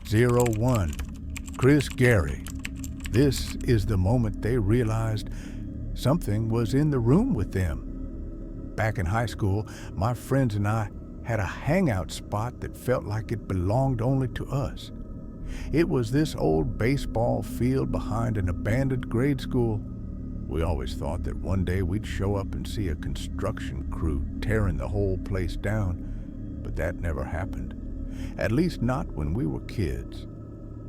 01, Chris Gary. This is the moment they realized something was in the room with them. Back in high school, my friends and I had a hangout spot that felt like it belonged only to us. It was this old baseball field behind an abandoned grade school. We always thought that one day we'd show up and see a construction crew tearing the whole place down, but that never happened. At least not when we were kids.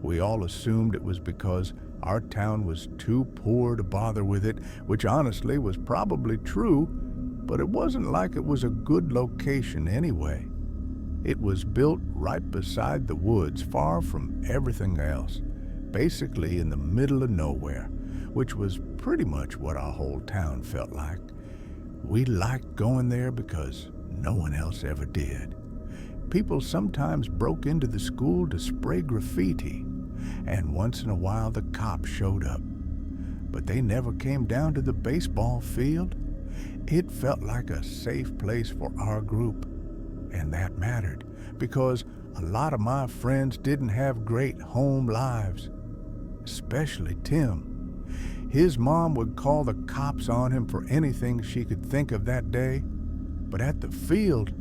We all assumed it was because our town was too poor to bother with it, which honestly was probably true, but it wasn't like it was a good location anyway. It was built right beside the woods, far from everything else, basically in the middle of nowhere, which was pretty much what our whole town felt like. We liked going there because no one else ever did. People sometimes broke into the school to spray graffiti, and once in a while the cops showed up. But they never came down to the baseball field. It felt like a safe place for our group, and that mattered because a lot of my friends didn't have great home lives, especially Tim. His mom would call the cops on him for anything she could think of that day, but at the field,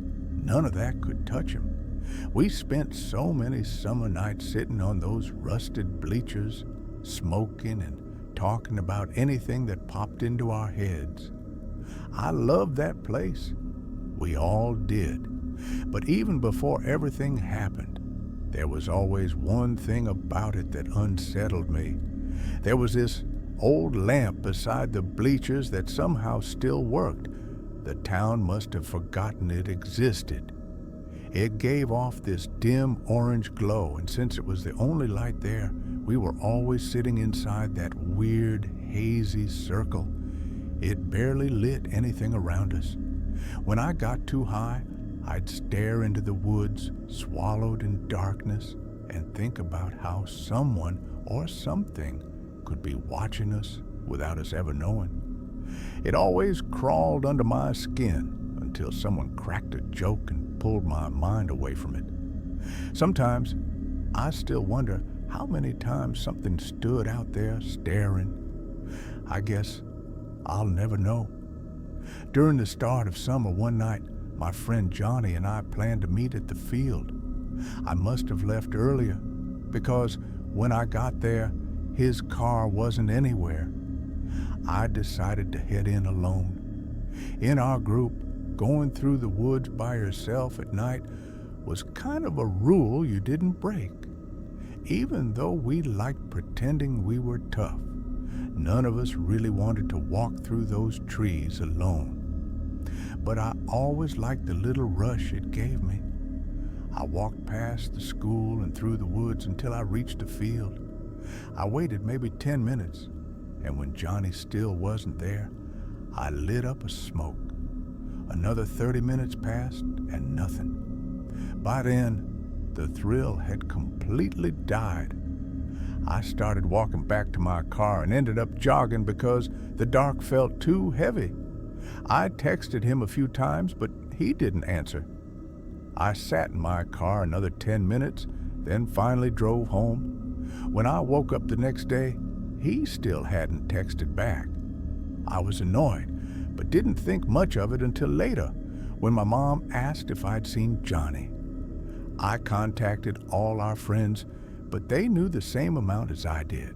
none of that could touch him. We spent so many summer nights sitting on those rusted bleachers, smoking and talking about anything that popped into our heads. I loved that place. We all did. But even before everything happened, there was always one thing about it that unsettled me. There was this old lamp beside the bleachers that somehow still worked. The town must have forgotten it existed. It gave off this dim orange glow, and since it was the only light there, we were always sitting inside that weird, hazy circle. It barely lit anything around us. When I got too high, I'd stare into the woods, swallowed in darkness, and think about how someone or something could be watching us without us ever knowing. It always crawled under my skin until someone cracked a joke and pulled my mind away from it. Sometimes I still wonder how many times something stood out there staring. I guess I'll never know. During the start of summer one night, my friend Johnny and I planned to meet at the field. I must have left earlier because when I got there, his car wasn't anywhere. I decided to head in alone. In our group, going through the woods by yourself at night was kind of a rule you didn't break. Even though we liked pretending we were tough, none of us really wanted to walk through those trees alone. But I always liked the little rush it gave me. I walked past the school and through the woods until I reached the field. I waited maybe 10 minutes, and when Johnny still wasn't there, I lit up a smoke. Another 30 minutes passed and nothing. By then, the thrill had completely died. I started walking back to my car and ended up jogging because the dark felt too heavy. I texted him a few times, but he didn't answer. I sat in my car another 10 minutes, then finally drove home. When I woke up the next day, he still hadn't texted back. I was annoyed, but didn't think much of it until later, when my mom asked if I'd seen Johnny. I contacted all our friends, but they knew the same amount as I did.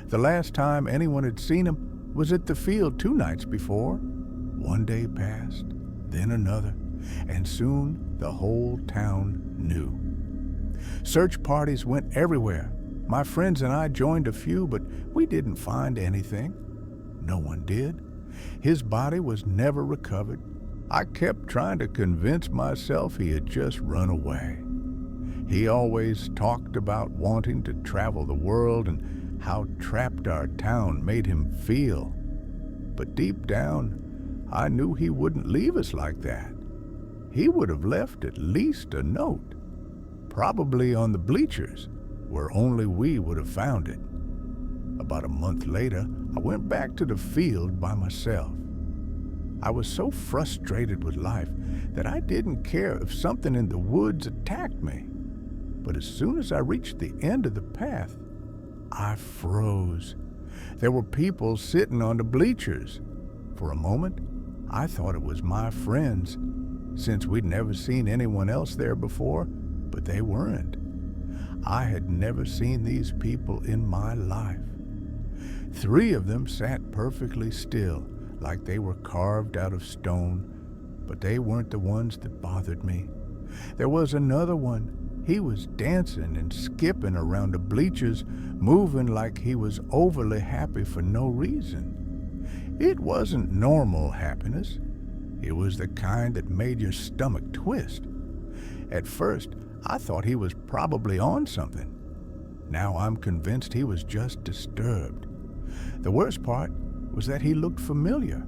The last time anyone had seen him was at the field 2 nights before. One day passed, then another, and soon the whole town knew. Search parties went everywhere. My friends and I joined a few, but we didn't find anything. No one did. His body was never recovered. I kept trying to convince myself he had just run away. He always talked about wanting to travel the world and how trapped our town made him feel. But deep down, I knew he wouldn't leave us like that. He would have left at least a note, probably on the bleachers, where only we would have found it. About a month later, I went back to the field by myself. I was so frustrated with life that I didn't care if something in the woods attacked me. But as soon as I reached the end of the path, I froze. There were people sitting on the bleachers. For a moment, I thought it was my friends, since we'd never seen anyone else there before, but they weren't. I had never seen these people in my life. 3 of them sat perfectly still, like they were carved out of stone, but they weren't the ones that bothered me. There was another one. He was dancing and skipping around the bleachers, moving like he was overly happy for no reason. It wasn't normal happiness. It was the kind that made your stomach twist. At first, I thought he was probably on something. Now I'm convinced he was just disturbed. The worst part was that he looked familiar.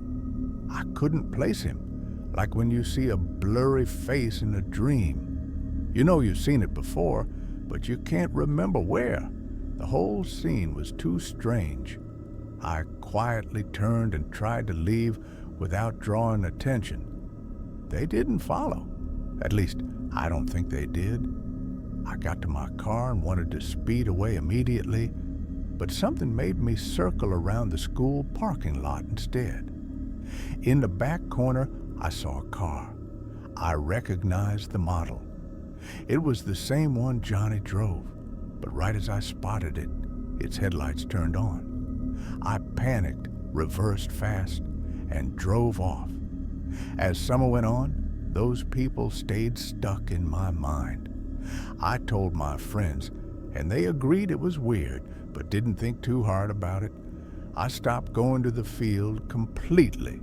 I couldn't place him, like when you see a blurry face in a dream. You know you've seen it before, but you can't remember where. The whole scene was too strange. I quietly turned and tried to leave without drawing attention. They didn't follow. At least, I don't think they did. I got to my car and wanted to speed away immediately, but something made me circle around the school parking lot instead. In the back corner, I saw a car. I recognized the model. It was the same one Johnny drove, but right as I spotted it, its headlights turned on. I panicked, reversed fast, and drove off. As summer went on, those people stayed stuck in my mind. I told my friends, and they agreed it was weird, but didn't think too hard about it. I stopped going to the field completely.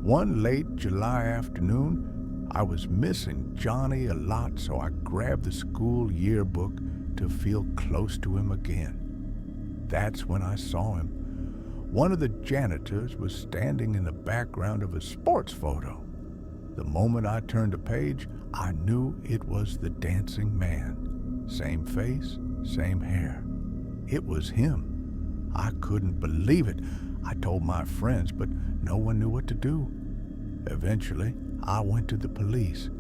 One late July afternoon, I was missing Johnny a lot, so I grabbed the school yearbook to feel close to him again. That's when I saw him. One of the janitors was standing in the background of a sports photo. The moment I turned the page, I knew it was the dancing man. Same face, same hair. It was him. I couldn't believe it. I told my friends, but no one knew what to do. Eventually, I went to the police.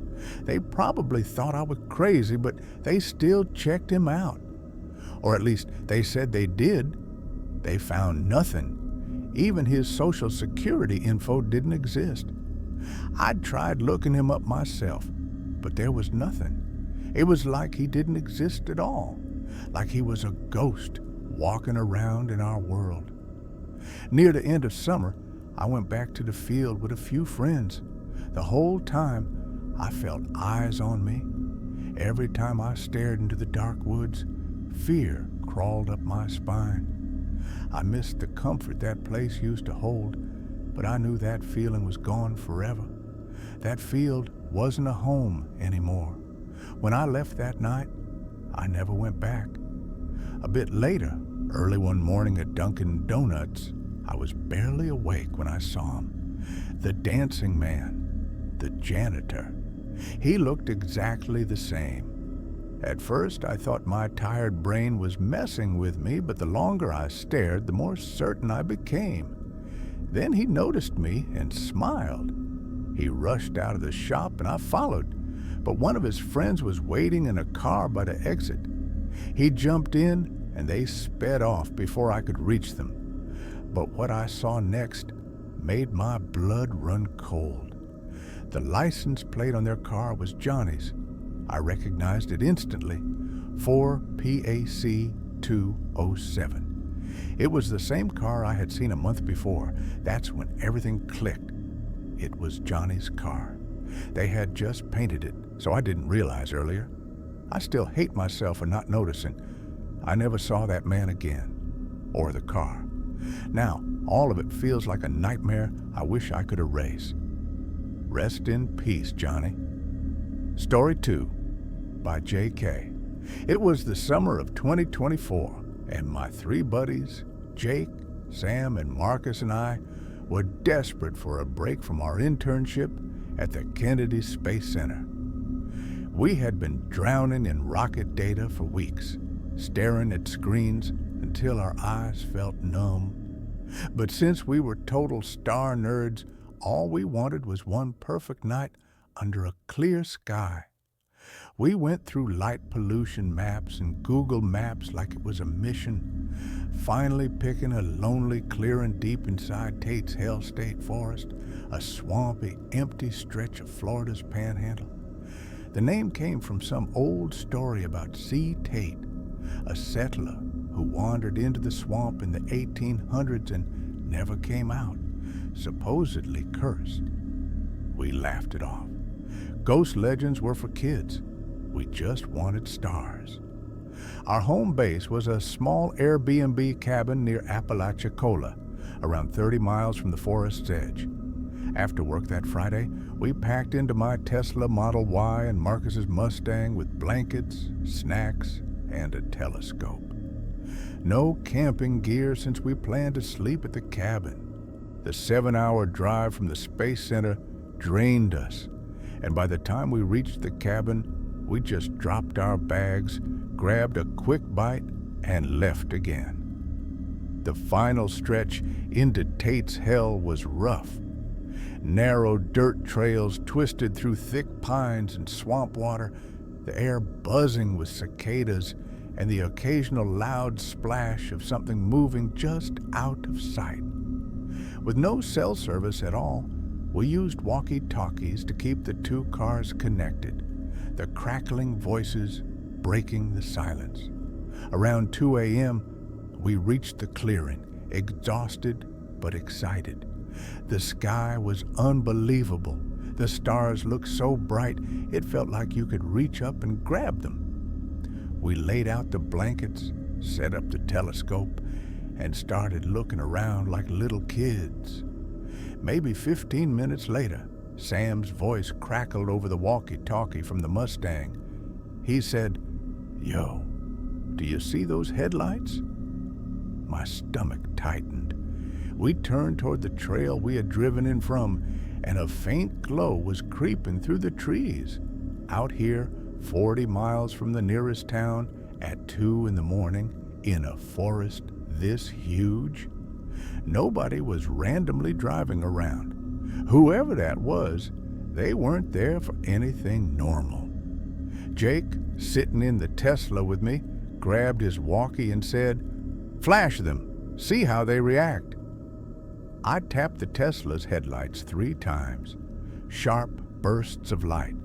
They probably thought I was crazy, but they still checked him out. Or at least they said they did. They found nothing. Even his social security info didn't exist. I'd tried looking him up myself, but there was nothing. It was like he didn't exist at all, like he was a ghost walking around in our world. Near the end of summer, I went back to the field with a few friends. The whole time, I felt eyes on me. Every time I stared into the dark woods, fear crawled up my spine. I missed the comfort that place used to hold, but I knew that feeling was gone forever. That field wasn't a home anymore. When I left that night, I never went back. A bit later, early one morning at Dunkin' Donuts, I was barely awake when I saw him. The dancing man, the janitor. He looked exactly the same. At first, I thought my tired brain was messing with me, but the longer I stared, the more certain I became. Then he noticed me and smiled. He rushed out of the shop and I followed, but one of his friends was waiting in a car by the exit. He jumped in and they sped off before I could reach them. But what I saw next made my blood run cold. The license plate on their car was Johnny's. I recognized it instantly, 4PAC207. It was the same car I had seen a month before. That's when everything clicked. It was Johnny's car. They had just painted it, so I didn't realize earlier. I still hate myself for not noticing. I never saw that man again, or the car. Now, all of it feels like a nightmare I wish I could erase. Rest in peace, Johnny. Story 2 by J.K. It was the summer of 2024, and my 3 buddies, Jake, Sam, and Marcus and I, were desperate for a break from our internship at the Kennedy Space Center. We had been drowning in rocket data for weeks, staring at screens until our eyes felt numb. But since we were total star nerds, all we wanted was one perfect night under a clear sky. We went through light pollution maps and Google Maps like it was a mission, finally picking a lonely clearing deep inside Tate's Hell State Forest, a swampy, empty stretch of Florida's panhandle. The name came from some old story about C. Tate, a settler who wandered into the swamp in the 1800s and never came out, supposedly cursed. We laughed it off. Ghost legends were for kids. We just wanted stars. Our home base was a small Airbnb cabin near Apalachicola, around 30 miles from the forest's edge. After work that Friday, we packed into my Tesla Model Y and Marcus's Mustang with blankets, snacks, and a telescope. No camping gear since we planned to sleep at the cabin. The 7-hour drive from the Space Center drained us, and by the time we reached the cabin, we just dropped our bags, grabbed a quick bite, and left again. The final stretch into Tate's Hell was rough. Narrow dirt trails twisted through thick pines and swamp water, the air buzzing with cicadas, and the occasional loud splash of something moving just out of sight. With no cell service at all, we used walkie-talkies to keep the two cars connected, the crackling voices breaking the silence. Around 2 a.m., we reached the clearing, exhausted but excited. The sky was unbelievable. The stars looked so bright, it felt like you could reach up and grab them. We laid out the blankets, set up the telescope, and started looking around like little kids. Maybe 15 minutes later, Sam's voice crackled over the walkie-talkie from the Mustang. He said, "Yo, do you see those headlights?" My stomach tightened. We turned toward the trail we had driven in from, and a faint glow was creeping through the trees. Out here, 40 miles from the nearest town, at 2 in the morning, in a forest this huge. Nobody was randomly driving around. Whoever that was, they weren't there for anything normal. Jake, sitting in the Tesla with me, grabbed his walkie and said, "Flash them, see how they react." I tapped the Tesla's headlights 3 times. Sharp bursts of light.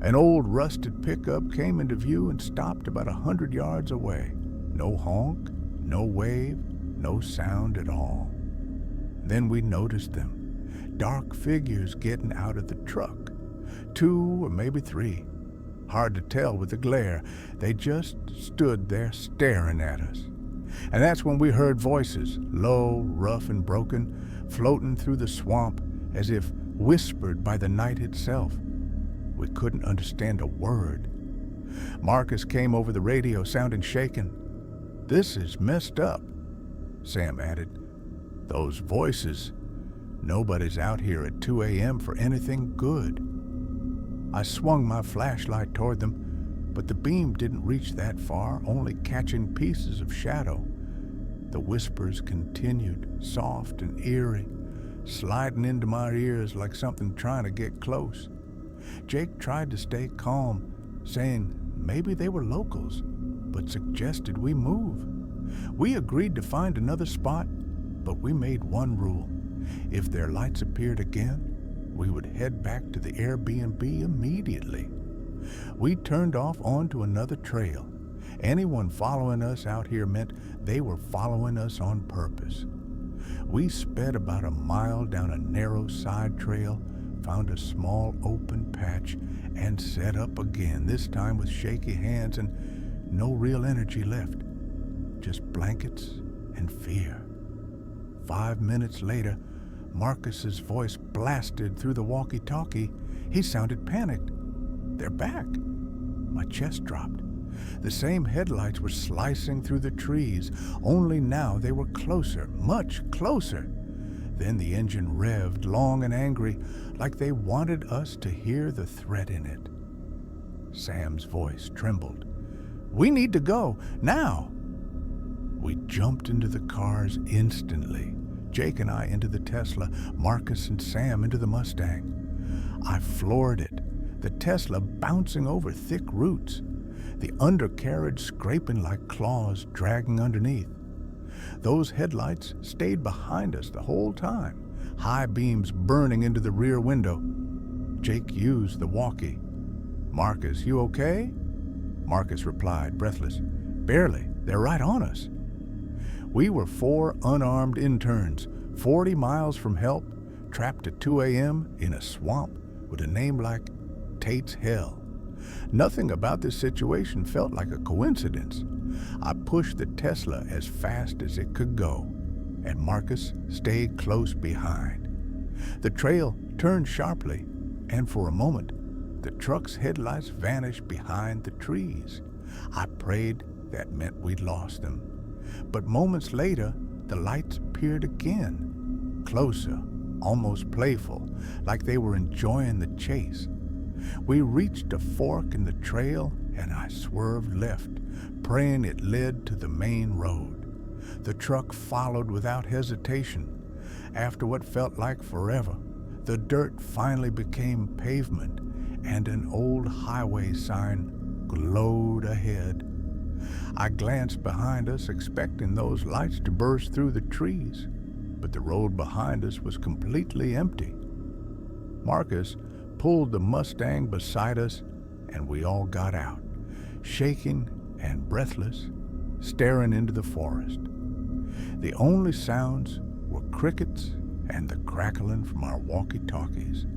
An old rusted pickup came into view and stopped about 100 yards away. No honk, no wave, no sound at all. Then we noticed them. Dark figures getting out of the truck. 2 or maybe 3. Hard to tell with the glare. They just stood there staring at us. And that's when we heard voices, low, rough, and broken, floating through the swamp as if whispered by the night itself. We couldn't understand a word. Marcus came over the radio, sounding shaken. "This is messed up," Sam added. "Those voices. Nobody's out here at 2 a.m. for anything good." I swung my flashlight toward them, but the beam didn't reach that far, only catching pieces of shadow. The whispers continued, soft and eerie, sliding into my ears like something trying to get close. Jake tried to stay calm, saying maybe they were locals, but suggested we move. We agreed to find another spot, but we made one rule. If their lights appeared again, we would head back to the Airbnb immediately. We turned off onto another trail. Anyone following us out here meant they were following us on purpose. We sped about a mile down a narrow side trail, found a small open patch, and set up again, this time with shaky hands and no real energy left. Just blankets and fear. 5 minutes later, Marcus's voice blasted through the walkie-talkie. He sounded panicked. "They're back." My chest dropped. The same headlights were slicing through the trees, only now they were closer, much closer. Then the engine revved, long and angry, like they wanted us to hear the threat in it. Sam's voice trembled. "We need to go, now!" We jumped into the cars instantly. Jake and I into the Tesla, Marcus and Sam into the Mustang. I floored it. the Tesla bouncing over thick roots, the undercarriage scraping like claws dragging underneath. Those headlights stayed behind us the whole time, high beams burning into the rear window. Jake used the walkie. "Marcus, you okay?" Marcus replied, breathless. "Barely. They're right on us." We were 4 unarmed interns, 40 miles from help, trapped at 2 a.m. in a swamp with a name like Tate's Hell. Nothing about this situation felt like a coincidence. I pushed the Tesla as fast as it could go, and Marcus stayed close behind. The trail turned sharply, and for a moment, the truck's headlights vanished behind the trees. I prayed that meant we'd lost them. But moments later, the lights appeared again, closer, almost playful, like they were enjoying the chase. We reached a fork in the trail, and I swerved left, praying it led to the main road. The truck followed without hesitation. After what felt like forever, the dirt finally became pavement, and an old highway sign glowed ahead. I glanced behind us, expecting those lights to burst through the trees, but the road behind us was completely empty. Marcus pulled the Mustang beside us, and we all got out, shaking and breathless, staring into the forest. The only sounds were crickets and the crackling from our walkie-talkies.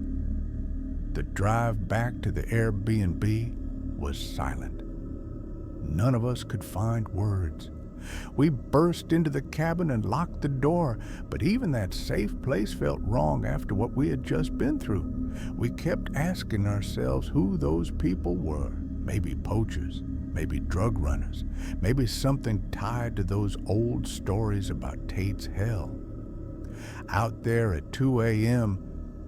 The drive back to the Airbnb was silent. None of us could find words. We burst into the cabin and locked the door, but even that safe place felt wrong after what we had just been through. We kept asking ourselves who those people were. Maybe poachers, maybe drug runners, maybe something tied to those old stories about Tate's Hell. Out there at 2 a.m.,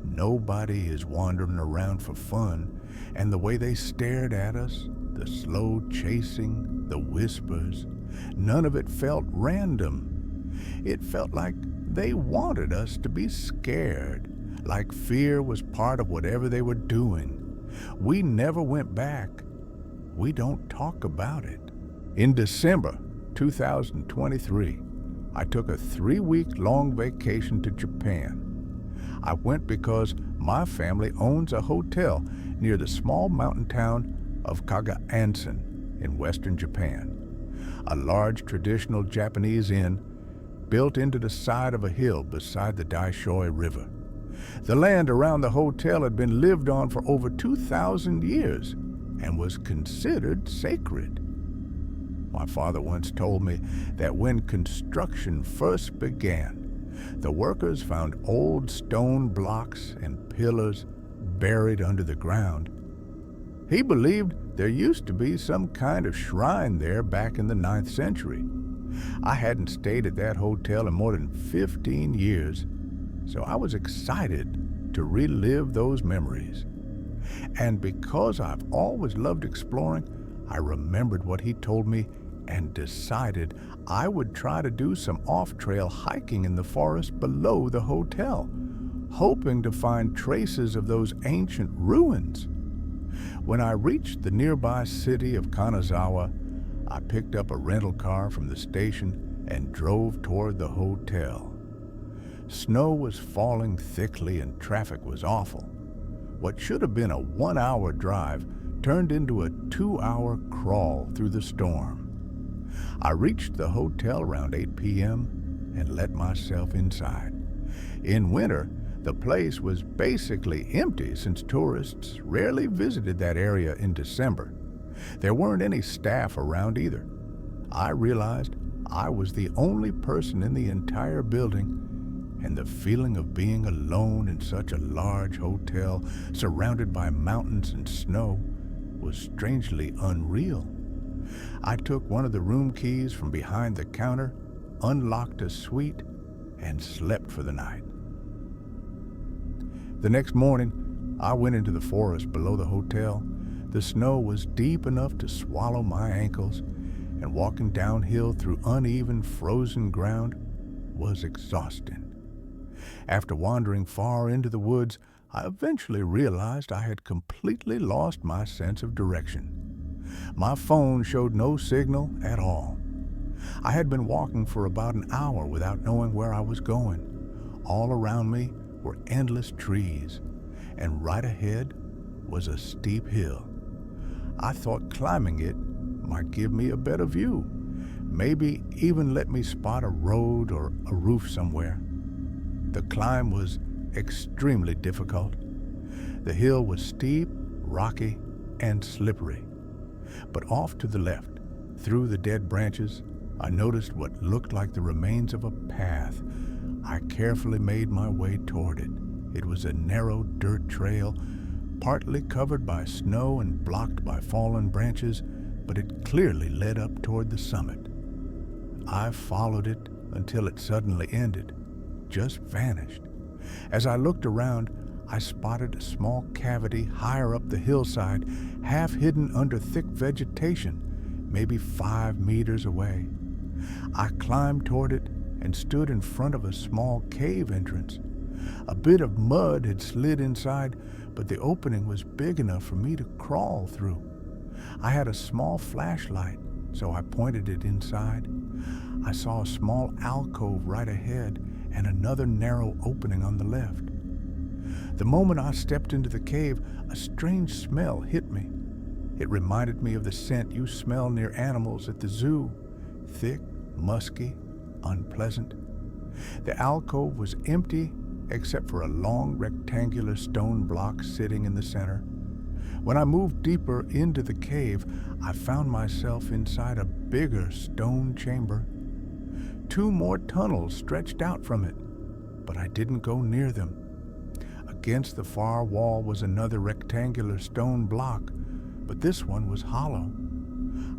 nobody is wandering around for fun, and the way they stared at us, the slow chasing, the whispers, none of it felt random. It felt like they wanted us to be scared, like fear was part of whatever they were doing. We never went back. We don't talk about it. In December 2023, I took a 3-week-long vacation to Japan. I went because my family owns a hotel near the small mountain town of Kaganshin in western Japan, a large traditional Japanese inn built into the side of a hill beside the Daishoy River. The land around the hotel had been lived on for over 2,000 years and was considered sacred. My father once told me that when construction first began, the workers found old stone blocks and pillars buried under the ground. He believed there used to be some kind of shrine there back in the 9th century. I hadn't stayed at that hotel in more than 15 years, so I was excited to relive those memories. And because I've always loved exploring, I remembered what he told me and decided I would try to do some off-trail hiking in the forest below the hotel, hoping to find traces of those ancient ruins. When I reached the nearby city of Kanazawa, I picked up a rental car from the station and drove toward the hotel. Snow was falling thickly and traffic was awful. What should have been a 1-hour drive turned into a 2-hour crawl through the storm. I reached the hotel around 8 p.m. and let myself inside. In winter, the place was basically empty since tourists rarely visited that area in December. There weren't any staff around either. I realized I was the only person in the entire building, and the feeling of being alone in such a large hotel surrounded by mountains and snow was strangely unreal. I took one of the room keys from behind the counter, unlocked a suite, and slept for the night. The next morning, I went into the forest below the hotel. The snow was deep enough to swallow my ankles, and walking downhill through uneven, frozen ground was exhausting. After wandering far into the woods, I eventually realized I had completely lost my sense of direction. My phone showed no signal at all. I had been walking for about an hour without knowing where I was going. All around me were endless trees, and right ahead was a steep hill. I thought climbing it might give me a better view, maybe even let me spot a road or a roof somewhere. The climb was extremely difficult. The hill was steep, rocky, and slippery. But off to the left, through the dead branches, I noticed what looked like the remains of a path. I carefully made my way toward it. It was a narrow dirt trail, partly covered by snow and blocked by fallen branches, but it clearly led up toward the summit. I followed it until it suddenly ended, just vanished. As I looked around, I spotted a small cavity higher up the hillside, half hidden under thick vegetation, maybe 5 meters away. I climbed toward it and stood in front of a small cave entrance. A bit of mud had slid inside, but the opening was big enough for me to crawl through. I had a small flashlight, so I pointed it inside. I saw a small alcove right ahead and another narrow opening on the left. The moment I stepped into the cave, a strange smell hit me. It reminded me of the scent you smell near animals at the zoo. Thick, musky, unpleasant. The alcove was empty except for a long rectangular stone block sitting in the center. When I moved deeper into the cave, I found myself inside a bigger stone chamber. 2 more tunnels stretched out from it, but I didn't go near them. Against the far wall was another rectangular stone block, but this one was hollow.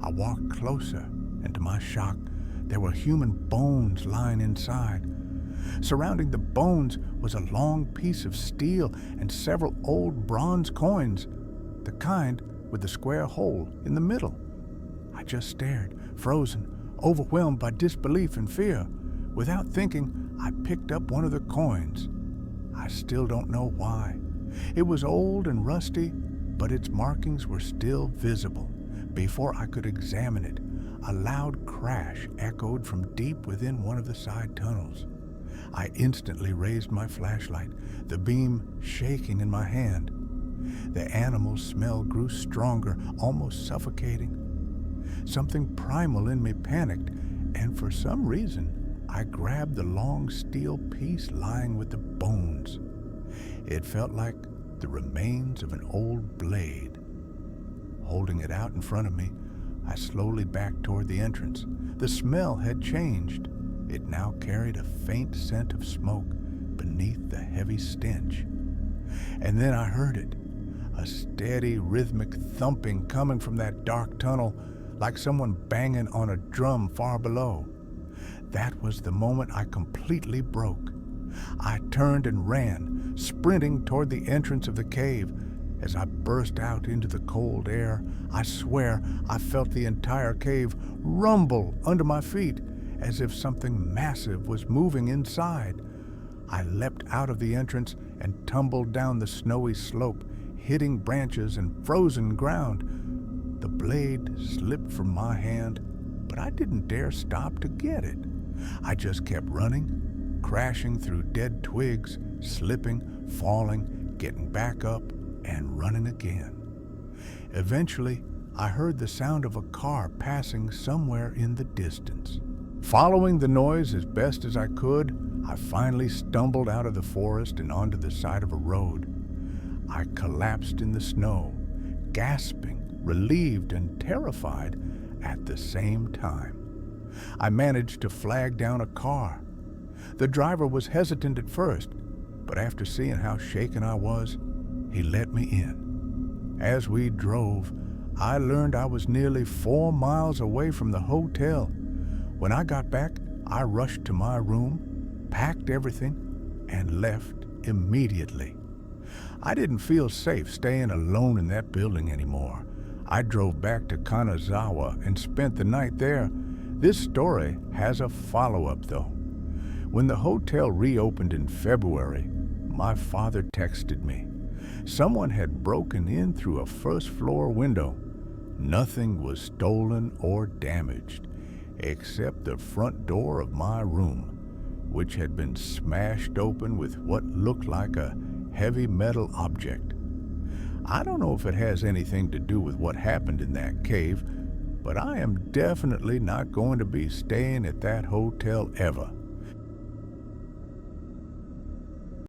I walked closer, and to my shock, there were human bones lying inside. Surrounding the bones was a long piece of steel and several old bronze coins, the kind with the square hole in the middle. I just stared, frozen, overwhelmed by disbelief and fear. Without thinking, I picked up one of the coins. I still don't know why. It was old and rusty, but its markings were still visible. Before I could examine it, a loud crash echoed from deep within one of the side tunnels. I instantly raised my flashlight, the beam shaking in my hand. The animal's smell grew stronger, almost suffocating. Something primal in me panicked, and for some reason, I grabbed the long steel piece lying with the bones. It felt like the remains of an old blade. Holding it out in front of me, I slowly backed toward the entrance. The smell had changed. It now carried a faint scent of smoke beneath the heavy stench. And then I heard it, a steady, rhythmic thumping coming from that dark tunnel, like someone banging on a drum far below. That was the moment I completely broke. I turned and ran, sprinting toward the entrance of the cave. As I burst out into the cold air, I swear I felt the entire cave rumble under my feet, as if something massive was moving inside. I leapt out of the entrance and tumbled down the snowy slope, hitting branches and frozen ground. The blade slipped from my hand, but I didn't dare stop to get it. I just kept running, crashing through dead twigs, slipping, falling, getting back up, and running again. Eventually, I heard the sound of a car passing somewhere in the distance. Following the noise as best as I could, I finally stumbled out of the forest and onto the side of a road. I collapsed in the snow, gasping, relieved and terrified at the same time. I managed to flag down a car. The driver was hesitant at first, but after seeing how shaken I was, he let me in. As we drove, I learned I was nearly 4 miles away from the hotel. When I got back, I rushed to my room, packed everything, and left immediately. I didn't feel safe staying alone in that building anymore. I drove back to Kanazawa and spent the night there. This story has a follow-up, though. When the hotel reopened in February, my father texted me. Someone had broken in through a first-floor window. Nothing was stolen or damaged, except the front door of my room, which had been smashed open with what looked like a heavy metal object. I don't know if it has anything to do with what happened in that cave, but I am definitely not going to be staying at that hotel ever.